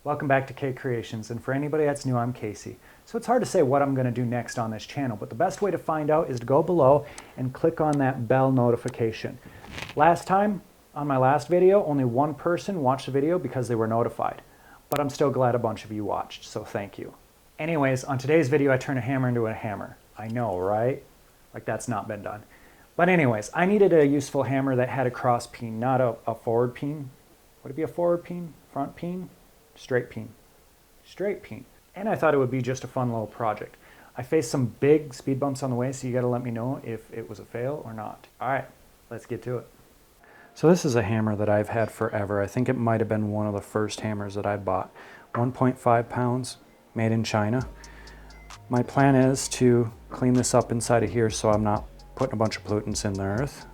Welcome back to K Creations, and for anybody that's new, I'm Casey. So it's hard to say what I'm going to do next on this channel, but the best way to find out is to go below and click on that bell notification. Last time, on my last video, only one person watched the video because they were notified, but I'm still glad a bunch of you watched, so thank you. Anyways, on today's video, I turned a hammer into a hammer. I know, right? Like that's not been done. But anyways, I needed a useful hammer that had a cross peen, not a forward peen. Would it be a forward peen? Front peen? Straight peen. Straight peen. And I thought it would be just a fun little project. I faced some big speed bumps on the way, so you gotta let me know if it was a fail or not. All right, let's get to it. So this is a hammer that I've had forever. I think it might have been one of the first hammers that I bought. 1.5 pounds, made in China. My plan is to clean this up inside of here so I'm not putting a bunch of pollutants in the earth.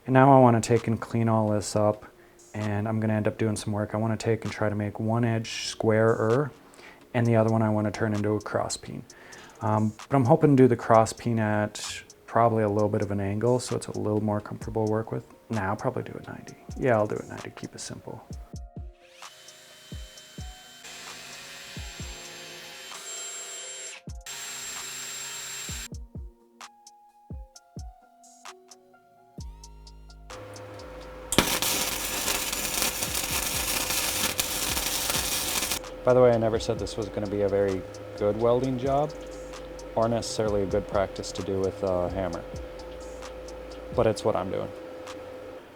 And now I want to take and clean all this up, and I'm going to end up doing some work. I want to take and try to make one edge squarer, and the other one I want to turn into a cross peen. But I'm hoping to do the cross peen at probably a little bit of an angle so it's a little more comfortable to work with. Nah, I'll probably do it 90. Yeah, I'll do it 90, keep it simple. By the way, I never said this was going to be a very good welding job or necessarily a good practice to do with a hammer, but it's what I'm doing.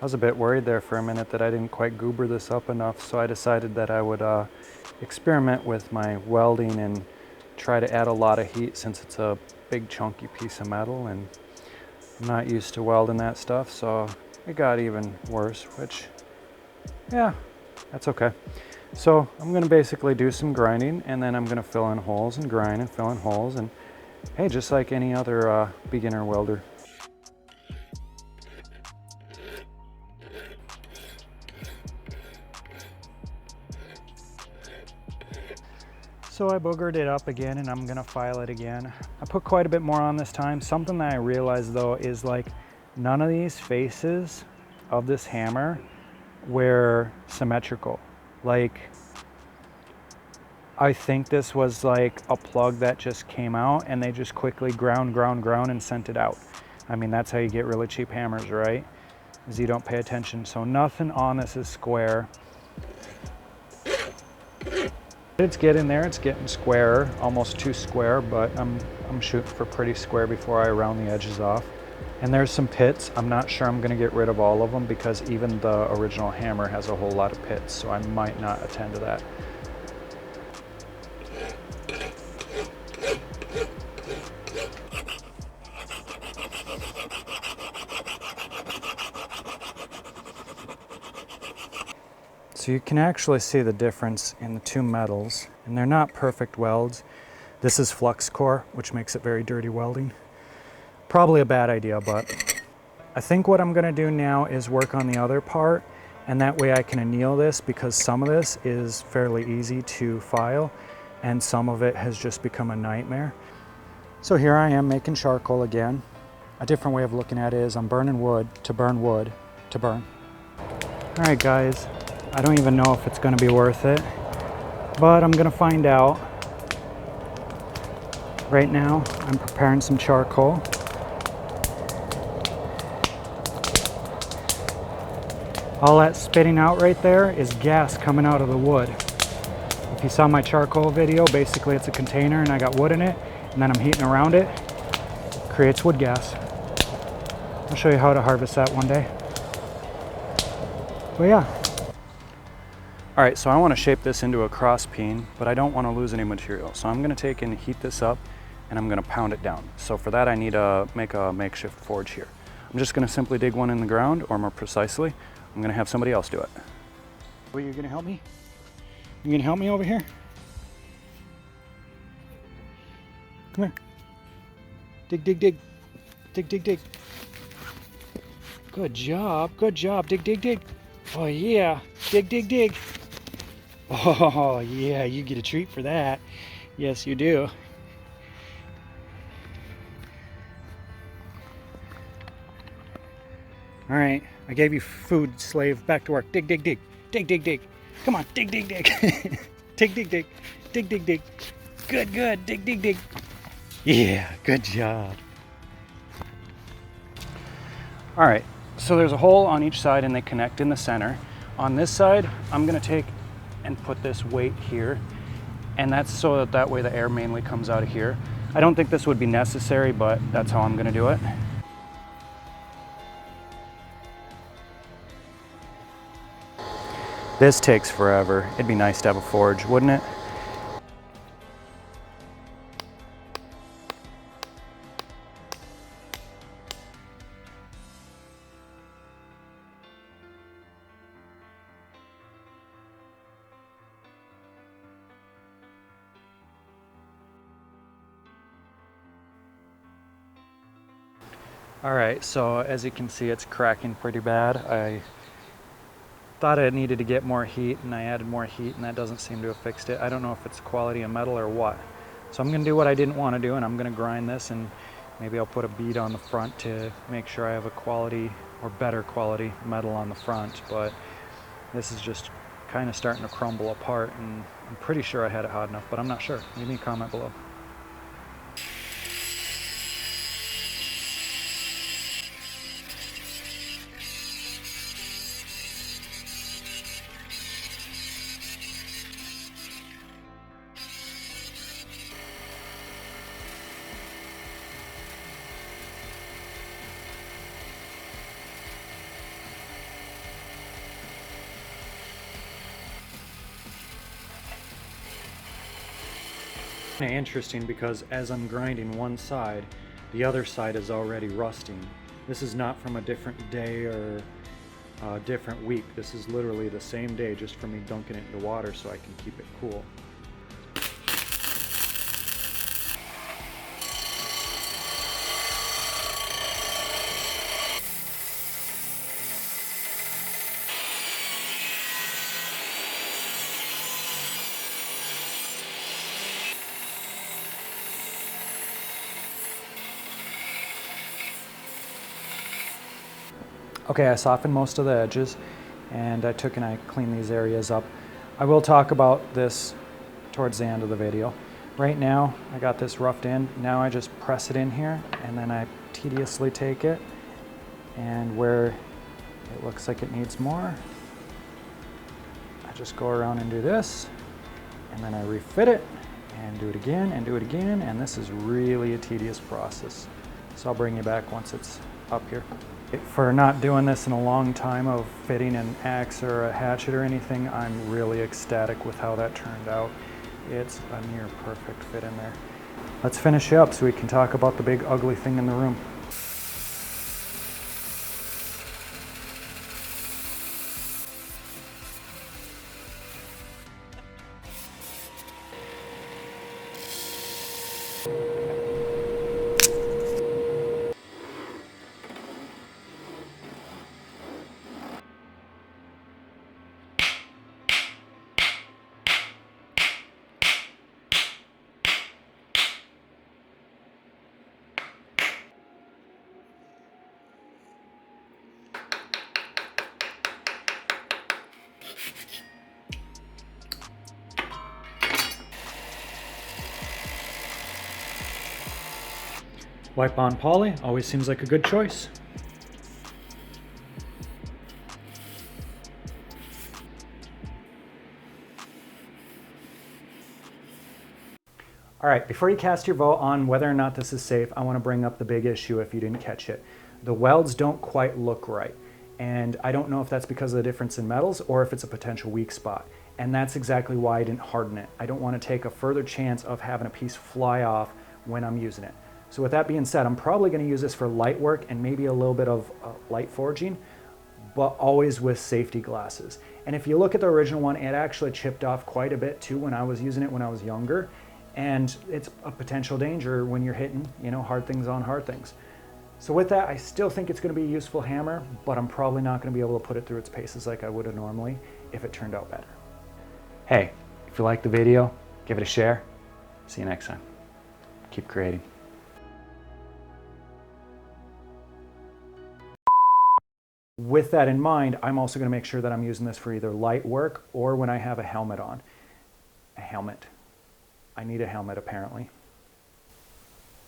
I was a bit worried there for a minute that I didn't quite goober this up enough, so I decided that I would experiment with my welding and try to add a lot of heat since it's a big chunky piece of metal and I'm not used to welding that stuff, so it got even worse, which, yeah, that's okay. So I'm going to basically do some grinding, and then I'm going to fill in holes and grind and fill in holes, and hey, just like any other beginner welder. So I boogered it up again, and I'm going to file it again. I put quite a bit more on this time. Something that I realized though is like none of these faces of this hammer were symmetrical. Like, I think this was like a plug that just came out and they just quickly ground and sent it out. I mean, that's how you get really cheap hammers, right? Is you don't pay attention. So nothing on this is square. It's getting there, it's getting squarer, almost too square, but I'm shooting for pretty square before I round the edges off. And there's some pits. I'm not sure I'm gonna get rid of all of them because even the original hammer has a whole lot of pits, so I might not attend to that. So you can actually see the difference in the two metals, and they're not perfect welds. This is flux core, which makes it very dirty welding. Probably a bad idea, but I think what I'm gonna do now is work on the other part, and that way I can anneal this because some of this is fairly easy to file and some of it has just become a nightmare. So here I am making charcoal again. A different way of looking at it is I'm burning wood to burn wood to burn. All right, guys, I don't even know if it's gonna be worth it, but I'm gonna find out. Right now, I'm preparing some charcoal. All that spitting out right there is gas coming out of the wood. If you saw my charcoal video, basically it's a container and I got wood in it, and then I'm heating around it. Creates wood gas. I'll show you how to harvest that one day. But yeah. All right, so I want to shape this into a cross peen, but I don't want to lose any material. So I'm going to take and heat this up, and I'm going to pound it down. So for that, I need to make a makeshift forge here. I'm just going to simply dig one in the ground, or more precisely, I'm going to have somebody else do it. Well, you're going to help me? You going to help me over here? Come here. Dig, dig, dig. Dig, dig, dig. Good job. Good job. Dig, dig, dig. Oh, yeah. Dig, dig, dig. Oh, yeah. You get a treat for that. Yes, you do. All right, I gave you food, slave. Back to work. Dig, dig, dig. Dig, dig, dig. Come on, dig, dig, dig. Dig, dig, dig. Dig, dig, dig. Good, good. Dig, dig, dig. Yeah, good job. All right, so there's a hole on each side and they connect in the center. On this side, I'm gonna take and put this weight here, and that's so that way the air mainly comes out of here. I don't think this would be necessary, but that's how I'm gonna do it. This takes forever. It'd be nice to have a forge, wouldn't it? All right, so as you can see, it's cracking pretty bad. I thought it needed to get more heat, and I added more heat, and that doesn't seem to have fixed it. I don't know if it's quality of metal or what. So I'm gonna do what I didn't want to do, and I'm gonna grind this, and maybe I'll put a bead on the front to make sure I have a quality or better quality metal on the front. But this is just kind of starting to crumble apart, and I'm pretty sure I had it hot enough, but I'm not sure. Leave me a comment below. Kind of interesting because as I'm grinding one side, the other side is already rusting. This is not from a different day or a different week. This is literally the same day, just for me dunking it into water so I can keep it cool. Okay, I softened most of the edges, and I took and I cleaned these areas up. I will talk about this towards the end of the video. Right now, I got this roughed in. Now I just press it in here, and then I tediously take it, and where it looks like it needs more, I just go around and do this, and then I refit it, and do it again, and do it again, and this is really a tedious process. So I'll bring you back once it's up here. For not doing this in a long time of fitting an axe or a hatchet or anything, I'm really ecstatic with how that turned out. It's a near perfect fit in there. Let's finish up so we can talk about the big ugly thing in the room. Wipe on poly always seems like a good choice. All right, before you cast your vote on whether or not this is safe, I want to bring up the big issue if you didn't catch it. The welds don't quite look right, and I don't know if that's because of the difference in metals or if it's a potential weak spot. And that's exactly why I didn't harden it. I don't want to take a further chance of having a piece fly off when I'm using it. So with that being said, I'm probably going to use this for light work and maybe a little bit of light forging, but always with safety glasses. And if you look at the original one, it actually chipped off quite a bit too when I was using it when I was younger. And it's a potential danger when you're hitting, you know, hard things on hard things. So with that, I still think it's going to be a useful hammer, but I'm probably not going to be able to put it through its paces like I would have normally if it turned out better. Hey, if you liked the video, give it a share. See you next time. Keep creating. With that in mind, I'm also going to make sure that I'm using this for either light work or when I have a helmet on. A helmet. I need a helmet apparently. Do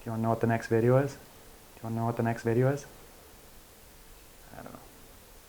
you want to know what the next video is? Do you want to know what the next video is?